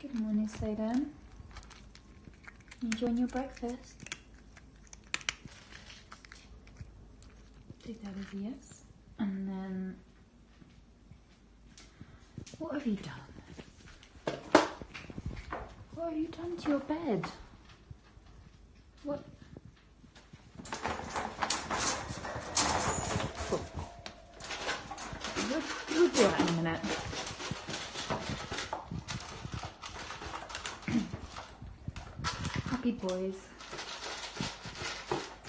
Good morning, Salem. You enjoying your breakfast? Take that as a yes. And then, what have you done? What have you done to your bed? What? Cool. We'll do that in a minute. Happy boys.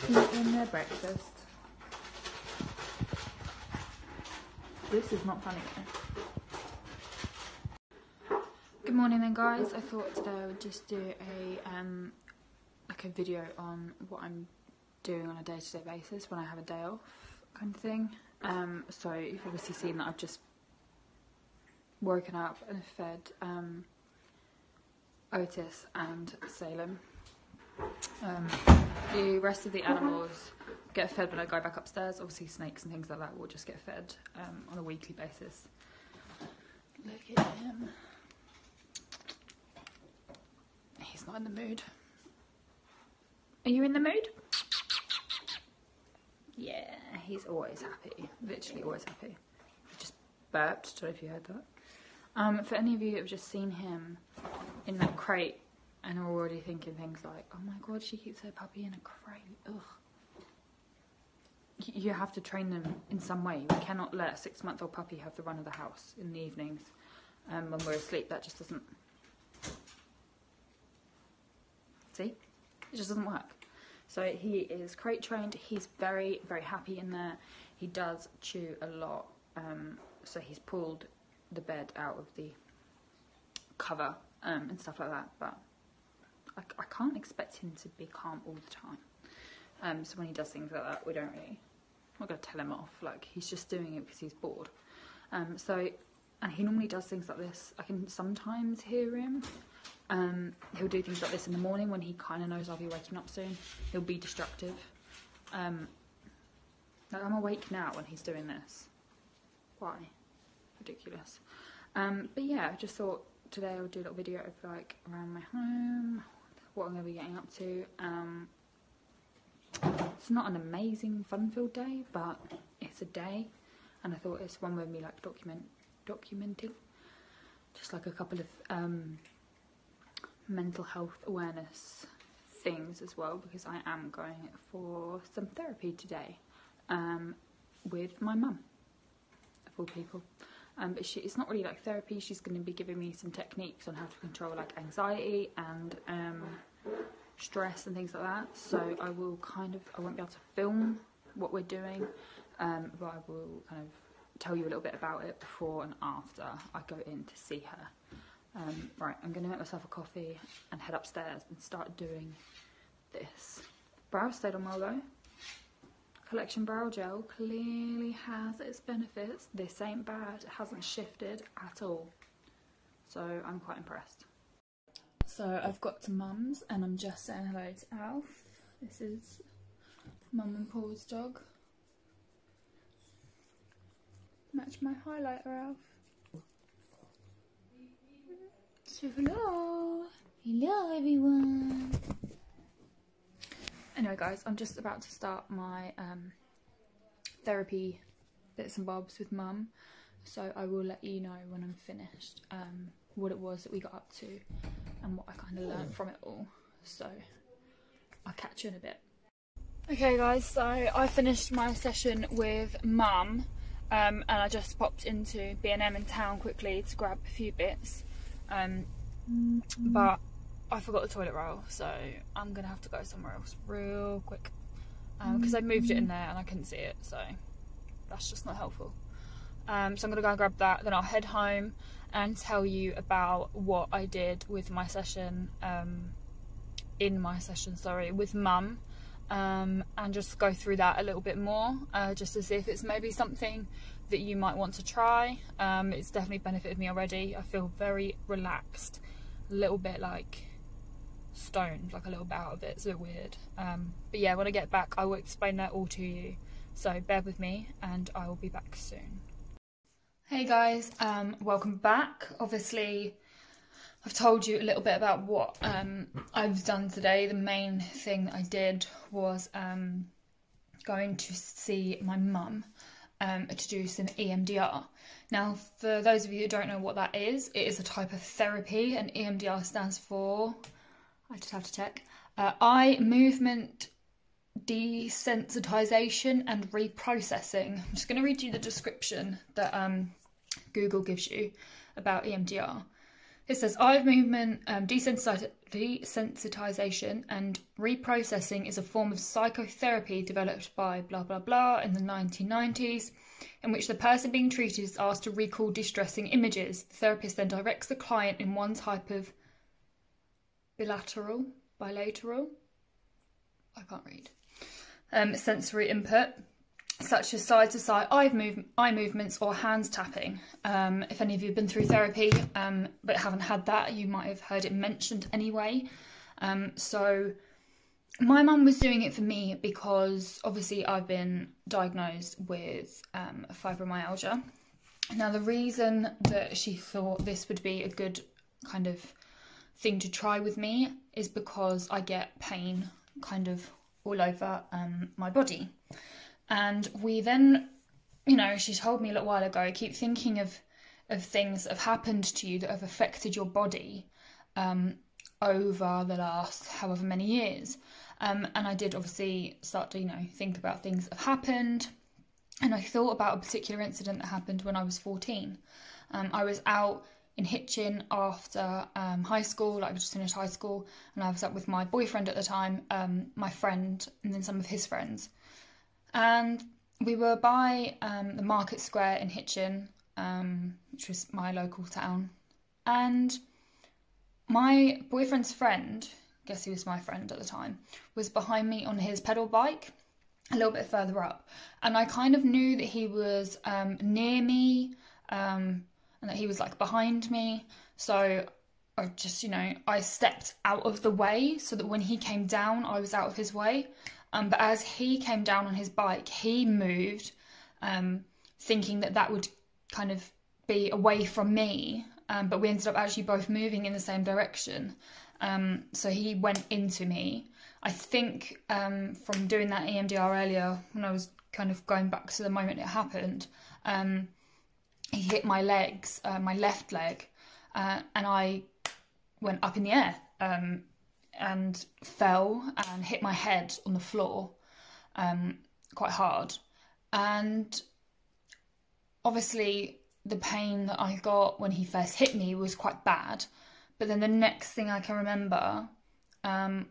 Eating their breakfast. This is not funny though. Good morning then guys. I thought today I would just do a video on what I'm doing on a day-to-day basis when I have a day off kind of thing. So you've obviously seen that I've just woken up and fed Otis and Salem. The rest of the animals get fed when I go back upstairs. Obviously snakes and things like that will just get fed on a weekly basis. Look at him. He's not in the mood. Are you in the mood? Yeah, he's always happy. Literally always happy. He just burped. Don't know if you heard that. For any of you that have just seen him in that crate and are already thinking things like, oh my god, she keeps her puppy in a crate. Ugh. You have to train them in some way. We cannot let a 6-month-old puppy have the run of the house in the evenings when we're asleep. That just doesn't... See? It just doesn't work. So he is crate trained. He's very, very happy in there. He does chew a lot. So he's pulled the bed out of the cover and stuff like that. But I can't expect him to be calm all the time. So when he does things like that, I'm not going to tell him off. Like, he's just doing it because he's bored. And he normally does things like this. I can sometimes hear him. He'll do things like this in the morning when he kind of knows I'll be waking up soon. He'll be destructive. Like, I'm awake now when he's doing this. Why? Ridiculous. But yeah, I just thought today I would do a little video of like around my home, what I'm going to be getting up to. It's not an amazing fun-filled day, but it's a day, and I thought it's one with me like documenting just like a couple of mental health awareness things as well, because I am going for some therapy today with my mum, of all people. But it's not really like therapy. She's going to be giving me some techniques on how to control like anxiety and stress and things like that. So I won't be able to film what we're doing, but I will kind of tell you a little bit about it before and after I go in to see her. Right, I'm going to make myself a coffee and head upstairs and start doing this. Brow stayed on well though. Collection Brow Gel clearly has its benefits. This ain't bad. It hasn't shifted at all. So I'm quite impressed. So I've got to Mum's and I'm just saying hello to Alf. This is Mum and Paul's dog. Match my highlighter, Alf. So hello. Hello everyone. Anyway guys, I'm just about to start my therapy bits and bobs with Mum, so I will let you know when I'm finished what it was that we got up to and what I kind of learned from it all. So I'll catch you in a bit. Okay guys, so I finished my session with Mum and I just popped into B&M in town quickly to grab a few bits, but I forgot the toilet roll, so I'm going to have to go somewhere else real quick because I moved it in there and I couldn't see it, so that's just not helpful. So I'm going to go and grab that, then I'll head home and tell you about what I did with my session, with Mum, and just go through that a little bit more, just to see if it's maybe something that you might want to try. It's definitely benefited me already. I feel very relaxed, a little bit like stoned, like a little bit out of it. It's a bit weird, but yeah, when I get back I will explain that all to you, so bear with me and I will be back soon. Hey guys, welcome back. Obviously I've told you a little bit about what I've done today. The main thing that I did was going to see my mum to do some EMDR. Now, for those of you who don't know what that is, it is a type of therapy, and EMDR stands for, I just have to check, eye movement desensitization and reprocessing. I'm just going to read you the description that Google gives you about EMDR. It says eye movement desensitization and reprocessing is a form of psychotherapy developed by blah blah blah in the 1990s, in which the person being treated is asked to recall distressing images. The therapist then directs the client in one type of bilateral, I can't read, sensory input, such as side-to-side eye movements or hands tapping. If any of you have been through therapy but haven't had that, you might have heard it mentioned anyway. So my mum was doing it for me because obviously I've been diagnosed with fibromyalgia. Now, the reason that she thought this would be a good kind of thing to try with me is because I get pain kind of all over my body. And we then, you know, she told me a little while ago, keep thinking of things that have happened to you that have affected your body over the last however many years. And I did obviously start to, you know, think about things that have happened. And I thought about a particular incident that happened when I was 14. I was out in Hitchin after high school, like I just finished high school, and I was up with my boyfriend at the time, my friend, and then some of his friends. And we were by the Market Square in Hitchin, which was my local town. And my boyfriend's friend, I guess he was my friend at the time, was behind me on his pedal bike, a little bit further up. And I kind of knew that he was near me, and that he was like behind me. So I just, you know, I stepped out of the way so that when he came down, I was out of his way. But as he came down on his bike, he moved, thinking that that would kind of be away from me. But we ended up actually both moving in the same direction. So he went into me. I think from doing that EMDR earlier, when I was kind of going back to the moment it happened, he hit my legs, my left leg, and I went up in the air. And fell and hit my head on the floor quite hard. And obviously the pain that I got when he first hit me was quite bad. But then the next thing I can remember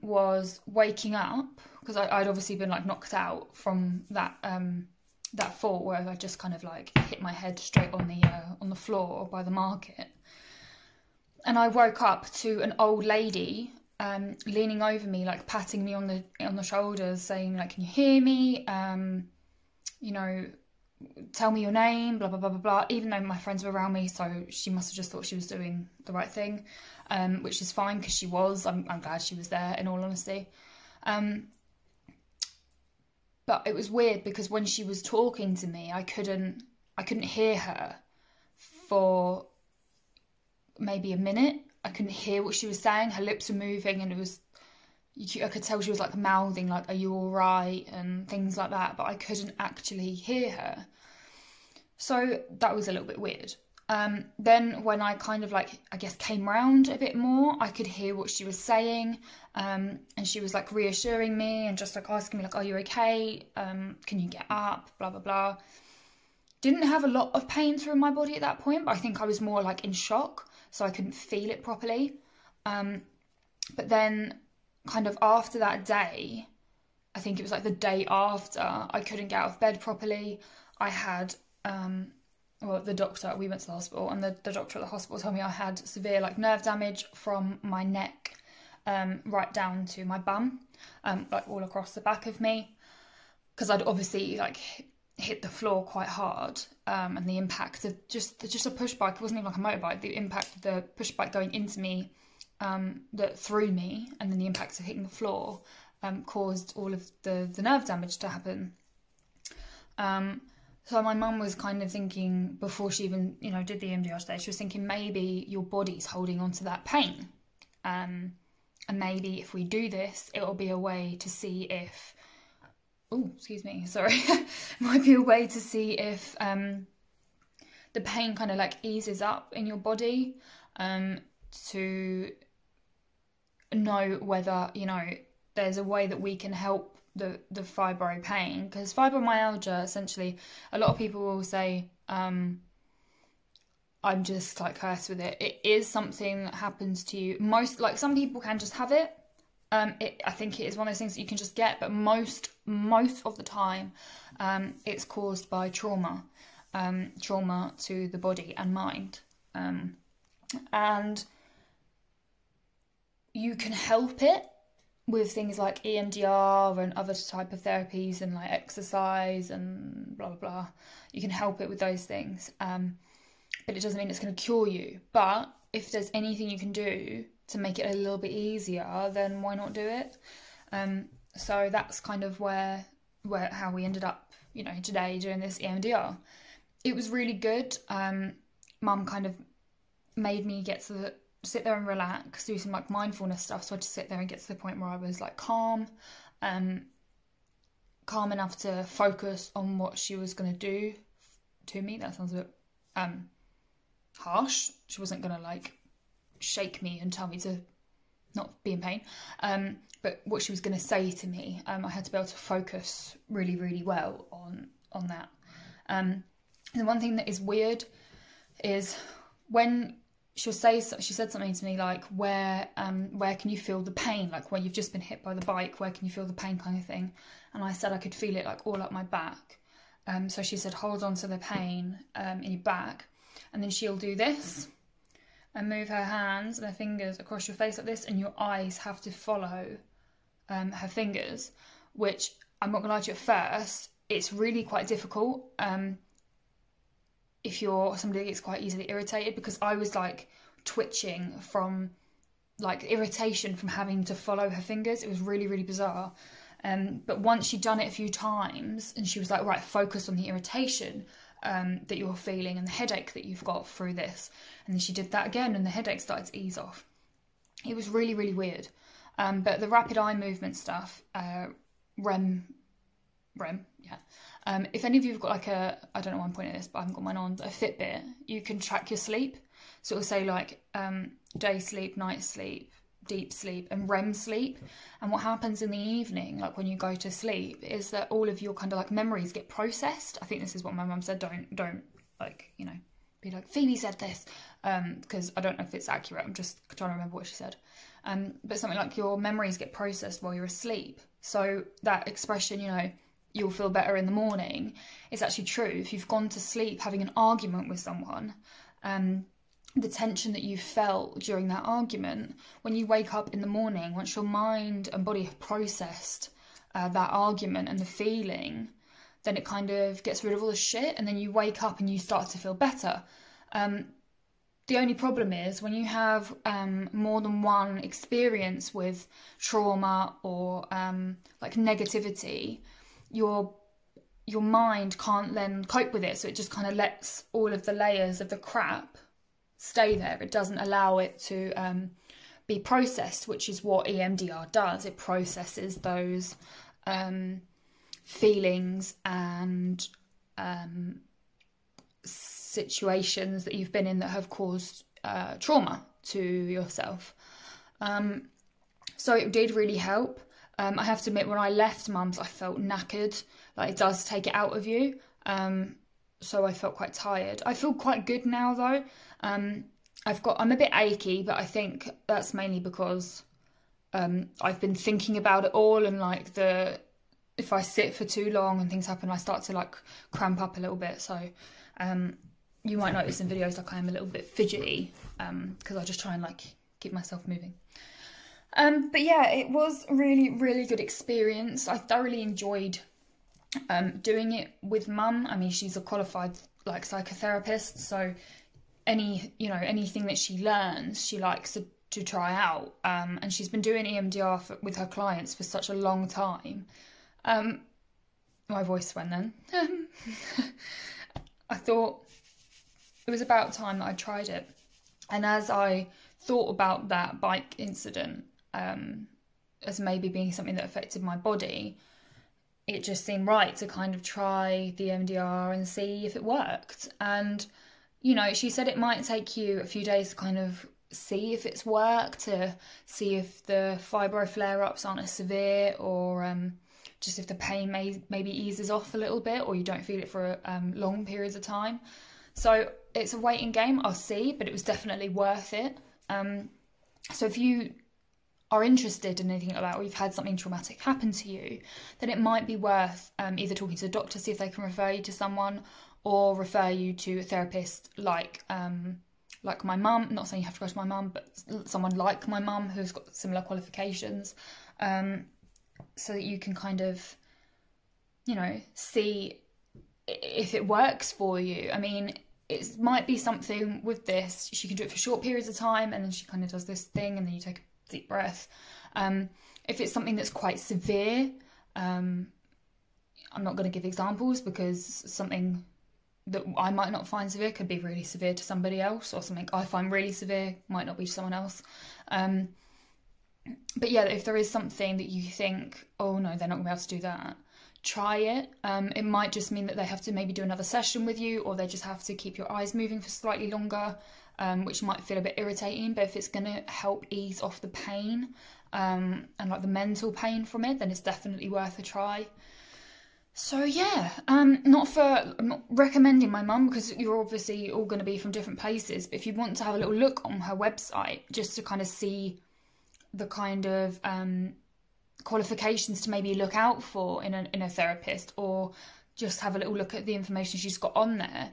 was waking up, because I'd obviously been like knocked out from that fall where I just kind of like hit my head straight on the floor by the market. And I woke up to an old lady leaning over me, like patting me on the shoulders, saying like, "Can you hear me? You know, tell me your name, blah, blah, blah, blah, blah." Even though my friends were around me, so she must have just thought she was doing the right thing, which is fine, because she was. I'm glad she was there, in all honesty. But it was weird because when she was talking to me, I couldn't hear her for maybe a minute. I couldn't hear what she was saying. Her lips were moving, and I could tell she was like mouthing like, "Are you all right?" and things like that, but I couldn't actually hear her. So that was a little bit weird. Then when I kind of like, I guess, came round a bit more, I could hear what she was saying, and she was like reassuring me and just like asking me like, "Are you okay? Can you get up? Blah, blah, blah." Didn't have a lot of pain through my body at that point, but I think I was more like in shock, so I couldn't feel it properly. But then kind of after that day, I think it was like the day after, I couldn't get out of bed properly. I had, well, the doctor, we went to the hospital, and the doctor at the hospital told me I had severe like nerve damage from my neck right down to my bum, like all across the back of me, because I'd obviously like hit the floor quite hard, and the impact of just a push bike, it wasn't even like a motorbike, the impact of the push bike going into me, that threw me, and then the impact of hitting the floor caused all of the nerve damage to happen. So my mum was kind of thinking, before she even, you know, did the EMDR today, she was thinking maybe your body's holding on to that pain. And maybe if we do this, it'll be a way to see if, oh, excuse me, sorry, might be a way to see if the pain kind of like eases up in your body, to know whether, you know, there's a way that we can help the fibro pain. Because fibromyalgia, essentially, a lot of people will say, I'm just like cursed with it. It is something that happens to you. Most, like, some people can just have it. I think it is one of those things that you can just get, but most of the time, it's caused by trauma to the body and mind, and you can help it with things like EMDR and other type of therapies and like exercise and blah blah blah. You can help it with those things, but it doesn't mean it's going to cure you. But if there's anything you can do to make it a little bit easier, then why not do it? So that's kind of how we ended up, you know, today doing this EMDR. It was really good. Mum kind of made me sit there and relax, do some like mindfulness stuff. So I just sit there and get to the point where I was like calm enough to focus on what she was going to do to me. That sounds a bit harsh. She wasn't going to like shake me and tell me to not be in pain. But what she was going to say to me, I had to be able to focus really, really well on that. And the one thing that is weird is when she said something to me like, where can you feel the pain? Like when you've just been hit by the bike, where can you feel the pain, kind of thing? And I said I could feel it like all up my back. So she said, hold on to the pain in your back, and then she'll do this and move her hands and her fingers across your face like this, and your eyes have to follow her fingers, which I'm not gonna lie to you, at first it's really quite difficult if you're somebody that gets quite easily irritated, because I was like twitching from like irritation from having to follow her fingers. It was really, really bizarre. But once she'd done it a few times and she was like, right, focus on the irritation that you're feeling and the headache that you've got through this. And then she did that again and the headache started to ease off. It was really, really weird. But the rapid eye movement stuff, REM, yeah. If any of you have got like I don't know why I'm pointing at this, but I haven't got mine on, a Fitbit, you can track your sleep. So it'll say like day sleep, night sleep, deep sleep and REM sleep. And what happens in the evening, like when you go to sleep, is that all of your kind of like memories get processed. I think this is what my mum said. Don't like, you know, be like, Phoebe said this, because I don't know if it's accurate. I'm just trying to remember what she said. But something like your memories get processed while you're asleep. So that expression, you know, you'll feel better in the morning, is actually true. If you've gone to sleep having an argument with someone, the tension that you felt during that argument, when you wake up in the morning, once your mind and body have processed that argument and the feeling, then it kind of gets rid of all the shit, and then you wake up and you start to feel better. The only problem is when you have more than one experience with trauma or like negativity, your mind can't then cope with it, so it just kind of lets all of the layers of the crap stay there. It doesn't allow it to be processed, which is what EMDR does. It processes those feelings and situations that you've been in that have caused trauma to yourself. So it did really help. I have to admit, when I left Mum's, I felt knackered. Like, it does take it out of you. So I felt quite tired. I feel quite good now though. I'm a bit achy, but I think that's mainly because I've been thinking about it all, and like if I sit for too long and things happen, I start to like cramp up a little bit. So you might notice in videos like I am a little bit fidgety, because I just try and like keep myself moving. But yeah, it was really, really good experience. I thoroughly enjoyed doing it with Mum. I mean, she's a qualified like psychotherapist, so anything that she learns, she likes to try out. And she's been doing EMDR with her clients for such a long time. my voice went then. I thought it was about time that I tried it. And as I thought about that bike incident as maybe being something that affected my body, it just seemed right to kind of try the Emdr and see if it worked. And, you know, she said it might take you a few days to kind of see if it's worked, to see if the fibro flare-ups aren't as severe, or just if the pain maybe eases off a little bit, or you don't feel it for long periods of time. So it's a waiting game, I'll see, but it was definitely worth it. So if you are interested in anything like that, or you've had something traumatic happen to you, then it might be worth either talking to a doctor, see if they can refer you to someone, or refer you to a therapist like my mum. I'm not saying you have to go to my mum, but someone like my mum who's got similar qualifications, so that you can kind of, you know, see if it works for you. I mean, it might be something with this, she can do it for short periods of time, and then she kind of does this thing, and then you take a deep breath. If it's something that's quite severe, I'm not going to give examples, because something that I might not find severe could be really severe to somebody else, or something I find really severe might not be to someone else. But yeah, if there is something that you think, oh no, they're not going to be able to do that, try it. It might just mean that they have to maybe do another session with you, or they just have to keep your eyes moving for slightly longer, which might feel a bit irritating. But if it's going to help ease off the pain and like the mental pain from it, then it's definitely worth a try. So yeah, I'm not recommending my mum, because you're obviously all going to be from different places, but if you want to have a little look on her website just to kind of see the kind of qualifications to maybe look out for in a therapist, or just have a little look at the information she's got on there,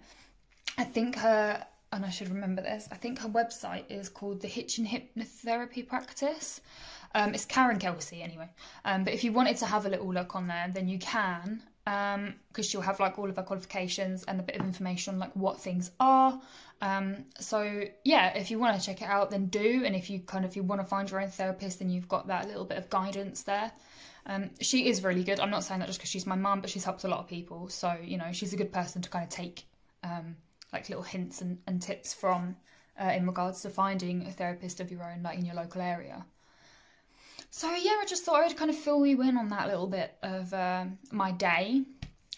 I think her, and I should remember this, I think her website is called the Hitchin Hypnotherapy Practice. It's Karen Kelsey anyway, but if you wanted to have a little look on there, then you can, because she'll have like all of her qualifications and a bit of information on like what things are. So yeah, if you want to check it out, then do. And if you want to find your own therapist, then you've got that little bit of guidance there. She is really good. I'm not saying that just because she's my mum, but she's helped a lot of people. So, you know, she's a good person to kind of take like little hints and tips from in regards to finding a therapist of your own, like in your local area. So yeah, I just thought I'd kind of fill you in on that little bit of my day.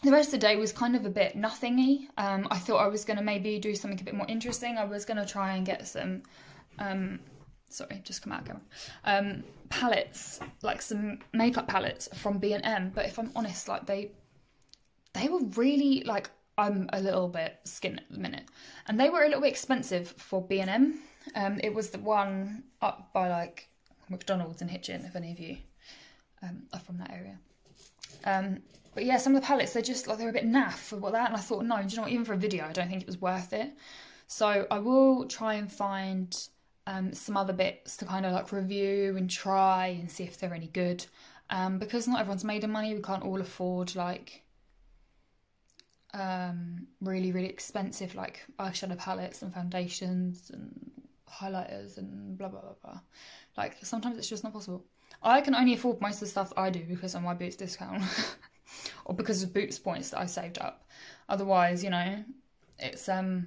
The rest of the day was kind of a bit nothingy. I thought I was going to maybe do something a bit more interesting. I was going to try and get some, sorry, just come out of camera, palettes, like some makeup palettes from B&M. But if I'm honest, like they were really, like, I'm a little bit skint at the minute. And they were a little bit expensive for B&M. It was the one up by like McDonald's in Hitchin, if any of you are from that area. But yeah, some of the palettes, they're just like, they're a bit naff for what that, and I thought, no, do you know what, even for a video, I don't think it was worth it. So I will try and find some other bits to kind of like review and try and see if they're any good. Because not everyone's made of money, we can't all afford like really, really expensive like eyeshadow palettes and foundations and highlighters and blah blah blah blah. Like sometimes it's just not possible. I can only afford most of the stuff that I do because of my Boots discount or because of Boots points that I saved up. Otherwise, you know, it's a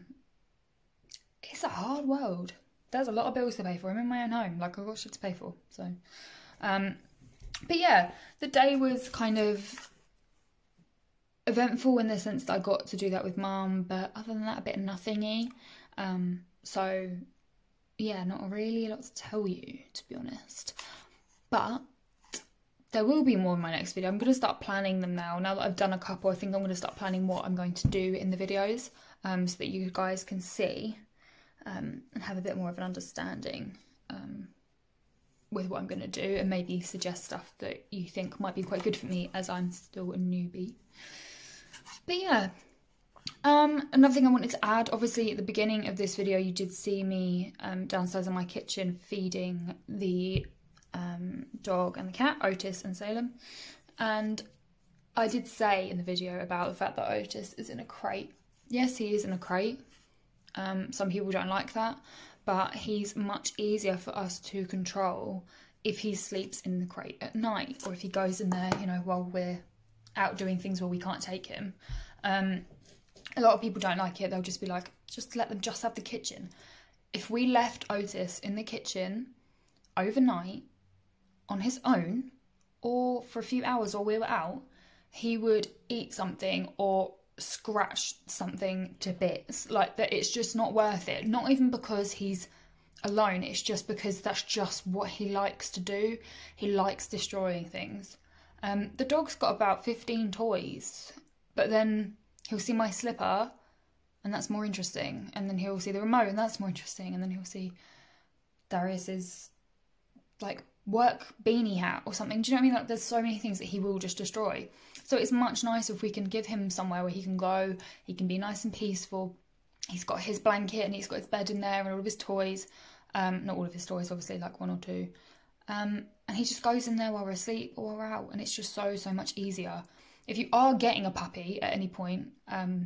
hard world. There's a lot of bills to pay for. I'm in my own home, like I've got shit to pay for. So but yeah, the day was kind of eventful in the sense that I got to do that with Mum, but other than that, a bit nothingy. So yeah, not really a lot to tell you, to be honest. But there will be more in my next video. I'm going to start planning them now. Now that I've done a couple, I think I'm going to start planning what I'm going to do in the videos, so that you guys can see and have a bit more of an understanding with what I'm going to do, and maybe suggest stuff that you think might be quite good for me as I'm still a newbie. But yeah, another thing I wanted to add, obviously at the beginning of this video you did see me downstairs in my kitchen feeding the dog and the cat, Otis and Salem, and I did say in the video about the fact that Otis is in a crate. Yes, he is in a crate. Some people don't like that, but he's much easier for us to control if he sleeps in the crate at night, or if he goes in there, you know, while we're out doing things where we can't take him. A lot of people don't like it. They'll just be like, just let them just have the kitchen. If we left Otis in the kitchen overnight on his own, or for a few hours while we were out, he would eat something or scratch something to bits. Like, that, it's just not worth it. Not even because he's alone, it's just because that's just what he likes to do. He likes destroying things. The dog's got about 15 toys, but then he'll see my slipper and that's more interesting, and then he'll see the remote and that's more interesting, and then he'll see Darius's like work beanie hat or something. Do you know what I mean? Like, there's so many things that he will just destroy. So it's much nicer if we can give him somewhere where he can go, he can be nice and peaceful. He's got his blanket and he's got his bed in there and all of his toys. Not all of his toys, obviously, like 1 or 2. And he just goes in there while we're asleep or we're out, and it's just so much easier. If you are getting a puppy at any point, at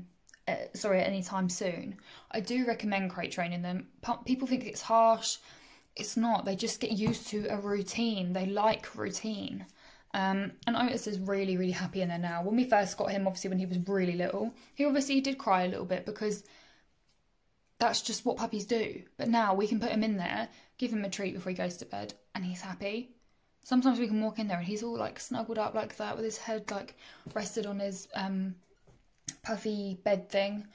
any time soon, I do recommend crate training them. People think it's harsh. It's not. They just get used to a routine. They like routine. And Otis is really, really happy in there now. When we first got him, obviously when he was really little, he obviously did cry a little bit because that's just what puppies do. But now we can put him in there, give him a treat before he goes to bed, and he's happy. Sometimes we can walk in there and he's all like snuggled up like that with his head like rested on his puffy bed thing,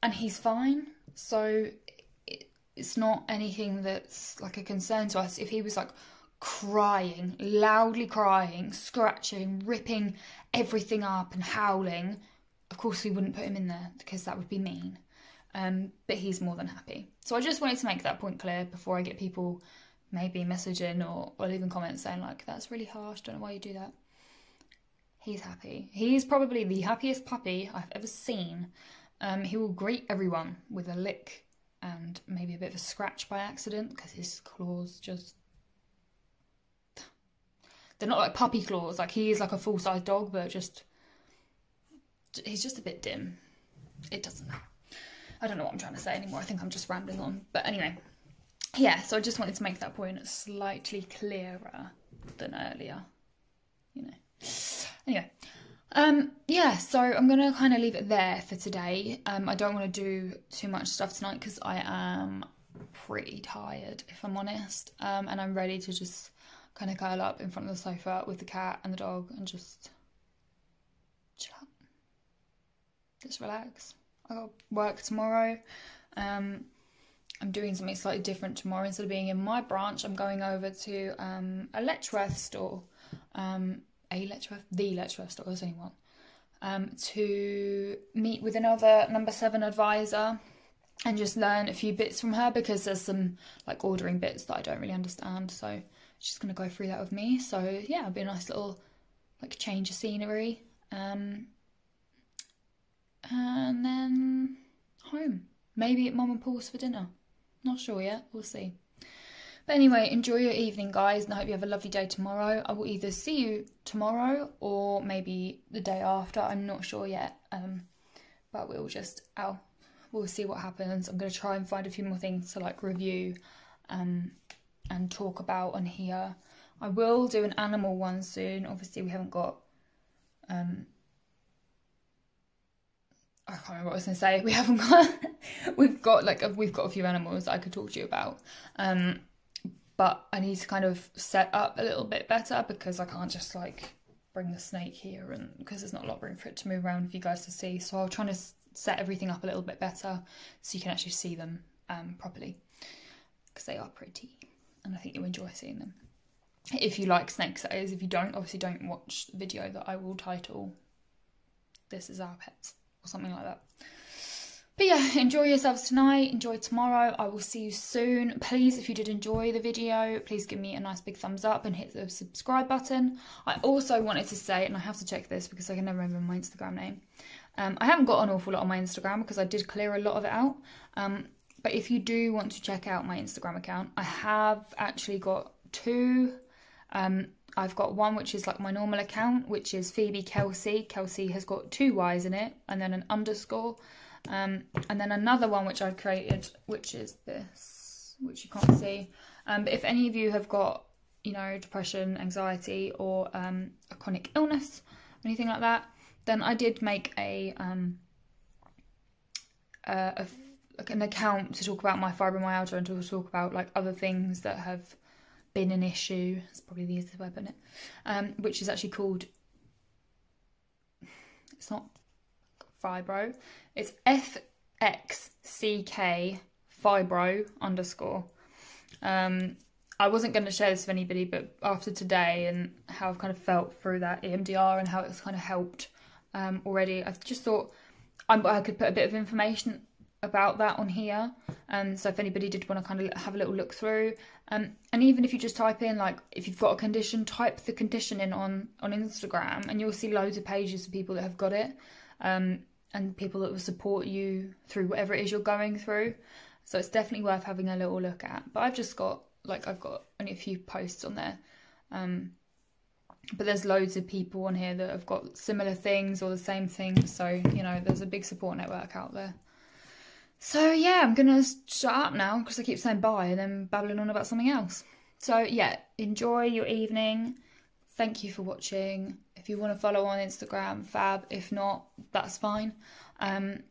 and he's fine. So it's not anything that's like a concern to us. If he was like crying, loudly crying, scratching, ripping everything up and howling, of course we wouldn't put him in there because that would be mean. But he's more than happy. So I just wanted to make that point clear before I get people maybe messaging or leaving comments saying like, that's really harsh, don't know why you do that. He's happy. He's probably the happiest puppy I've ever seen. He will greet everyone with a lick and maybe a bit of a scratch by accident because his claws just... they're not like puppy claws. Like, he is like a full-size dog, but just... he's just a bit dim. It doesn't... I don't know what I'm trying to say anymore. I think I'm just rambling on. But anyway, yeah, so I just wanted to make that point slightly clearer than earlier, you know. Anyway, yeah, so I'm going to kind of leave it there for today. I don't want to do too much stuff tonight because I am pretty tired, if I'm honest. And I'm ready to just kind of curl up in front of the sofa with the cat and the dog and just chill out. Just relax. I got work tomorrow. I'm doing something slightly different tomorrow. Instead of being in my branch, I'm going over to a Letchworth store. The Letchworth store, there's only one. To meet with another number 7 advisor and just learn a few bits from her, because there's some like ordering bits that I don't really understand. So she's going to go through that with me. So yeah, it'll be a nice little like change of scenery. And then home. Maybe at Mum and Paul's for dinner. Not sure yet. We'll see. But anyway, enjoy your evening, guys, and I hope you have a lovely day tomorrow. I will either see you tomorrow or maybe the day after. I'm not sure yet. But we'll see what happens. I'm going to try and find a few more things to like review and talk about on here. I will do an animal one soon. Obviously, we haven't got... I can't remember what I was going to say. We haven't got... we've got a few animals that I could talk to you about. But I need to kind of set up a little bit better, because I can't just like bring the snake here, and because there's not a lot of room for it to move around for you guys to see. So I'll try to set everything up a little bit better so you can actually see them properly, because they are pretty and I think you'll enjoy seeing them. If you like snakes, that is. If you don't, obviously don't watch the video that I will title "This is Our Pets" or something like that. But yeah, enjoy yourselves tonight, enjoy tomorrow. I will see you soon. Please, if you did enjoy the video, please give me a nice big thumbs up and hit the subscribe button. I also wanted to say, and I have to check this because I can never remember my Instagram name. I haven't got an awful lot on my Instagram because I did clear a lot of it out. But if you do want to check out my Instagram account, I have actually got 2. I've got one which is like my normal account, which is Phoebe Kelsey. Kelsey has got 2 Y's in it and then an underscore. And then another one which I created, which is this, which you can't see. But if any of you have got, you know, depression, anxiety, or a chronic illness, anything like that, then I did make an account to talk about my fibromyalgia and to talk about like other things that have been an issue. It's probably the easiest way of putting it. Which is actually called, it's not fibro, it's FXCK fibro _. I wasn't going to share this with anybody, but after today and how I've kind of felt through that Emdr and how it's kind of helped already, I just thought I could put a bit of information about that on here. So if anybody did want to kind of have a little look through, and even if you just type in, like, if you've got a condition, type the condition in on Instagram, and you'll see loads of pages of people that have got it, and people that will support you through whatever it is you're going through. So it's definitely worth having a little look at. But I've got only a few posts on there. But there's loads of people on here that have got similar things or the same things. So, you know, there's a big support network out there. So, yeah, I'm going to shut up now because I keep saying bye and then babbling on about something else. So, yeah, enjoy your evening. Thank you for watching. If you want to follow on Instagram, fab. If not, that's fine. And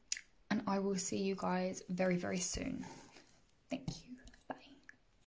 I will see you guys very, very soon.